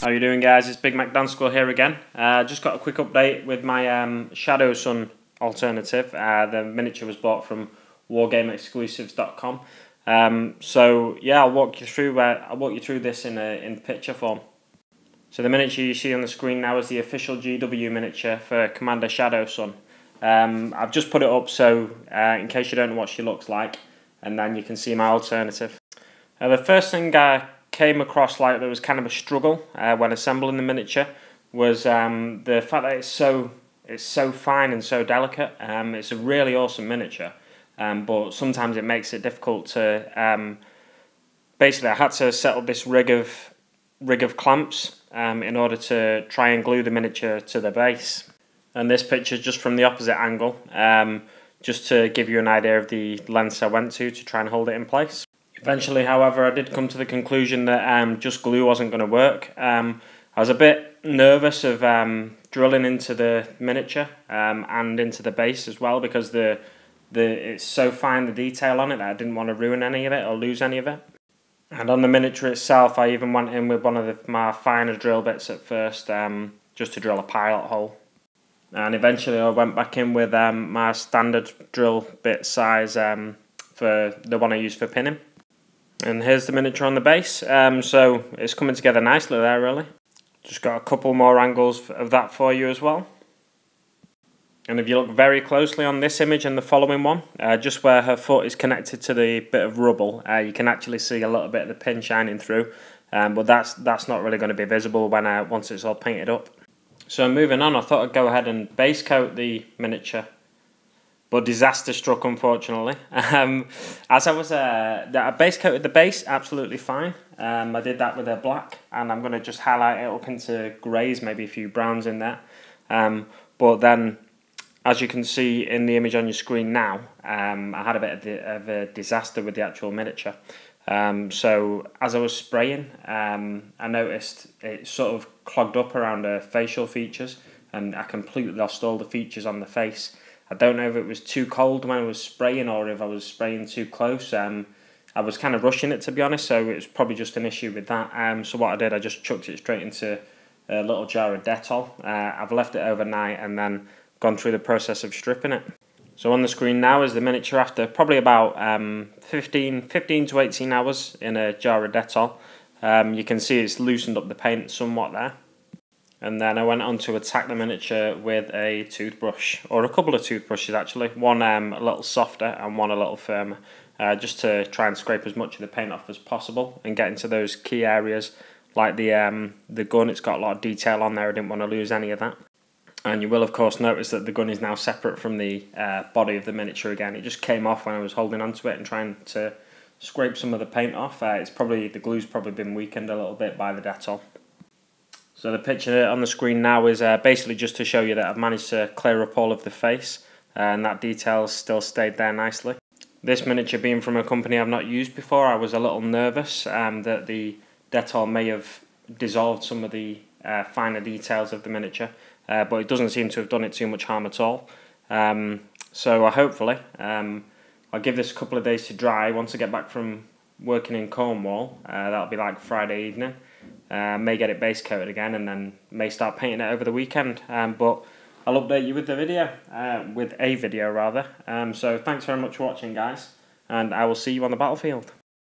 How you doing, guys? It's Big Mac Dance School here again. Just got a quick update with my Shadowsun alternative. The miniature was bought from wargameexclusives.com. So yeah, I'll walk you through this in picture form. So the miniature you see on the screen now is the official GW miniature for Commander Shadowsun. I've just put it up so in case you don't know what she looks like, and then you can see my alternative. The first thing I came across like there was kind of a struggle when assembling the miniature was the fact that it's so fine and so delicate. It's a really awesome miniature, but sometimes it makes it difficult to. Basically, I had to set up this rig of clamps in order to try and glue the miniature to the base. And this picture is just from the opposite angle, just to give you an idea of the lengths I went to try and hold it in place. Eventually, however, I did come to the conclusion that just glue wasn't going to work. I was a bit nervous of drilling into the miniature and into the base as well, because it's so fine, the detail on it, that I didn't want to ruin any of it or lose any of it. And on the miniature itself, I even went in with one of my finer drill bits at first, just to drill a pilot hole. And eventually I went back in with my standard drill bit size for the one I use for pinning. And here's the miniature on the base, so it's coming together nicely there, really. Just got a couple more angles of that for you as well. And if you look very closely on this image and the following one, just where her foot is connected to the bit of rubble, you can actually see a little bit of the pin shining through, but that's not really going to be visible once it's all painted up. So moving on, I thought I'd go ahead and base coat the miniature. But disaster struck, unfortunately. As I base coated the base absolutely fine. I did that with a black, and I'm going to just highlight it up into greys, maybe a few browns in there. But then, as you can see in the image on your screen now, I had a bit of a disaster with the actual miniature. So as I was spraying, I noticed it sort of clogged up around her facial features, and I completely lost all the features on the face. I don't know if it was too cold when I was spraying or if I was spraying too close. I was kind of rushing it, to be honest, so it was probably just an issue with that. So what I did, I just chucked it straight into a little jar of Dettol. I've left it overnight and then gone through the process of stripping it. So on the screen now is the miniature after probably about 15 to 18 hours in a jar of Dettol. You can see it's loosened up the paint somewhat there. And then I went on to attack the miniature with a toothbrush, or a couple of toothbrushes actually, one a little softer and one a little firmer, just to try and scrape as much of the paint off as possible and get into those key areas like the gun. It's got a lot of detail on there, I didn't want to lose any of that. And you will of course notice that the gun is now separate from the body of the miniature again. It just came off when I was holding onto it and trying to scrape some of the paint off. The glue's probably been weakened a little bit by the Dettol. So the picture on the screen now is basically just to show you that I've managed to clear up all of the face, and that detail still stayed there nicely. This miniature being from a company I've not used before, I was a little nervous that the Dettol may have dissolved some of the finer details of the miniature, but it doesn't seem to have done it too much harm at all. So hopefully, I'll give this a couple of days to dry. Once I get back from working in Cornwall, that'll be like Friday evening. May get it base coated again, and then may start painting it over the weekend. But I'll update you with a video rather. So thanks very much for watching, guys, and I will see you on the battlefield.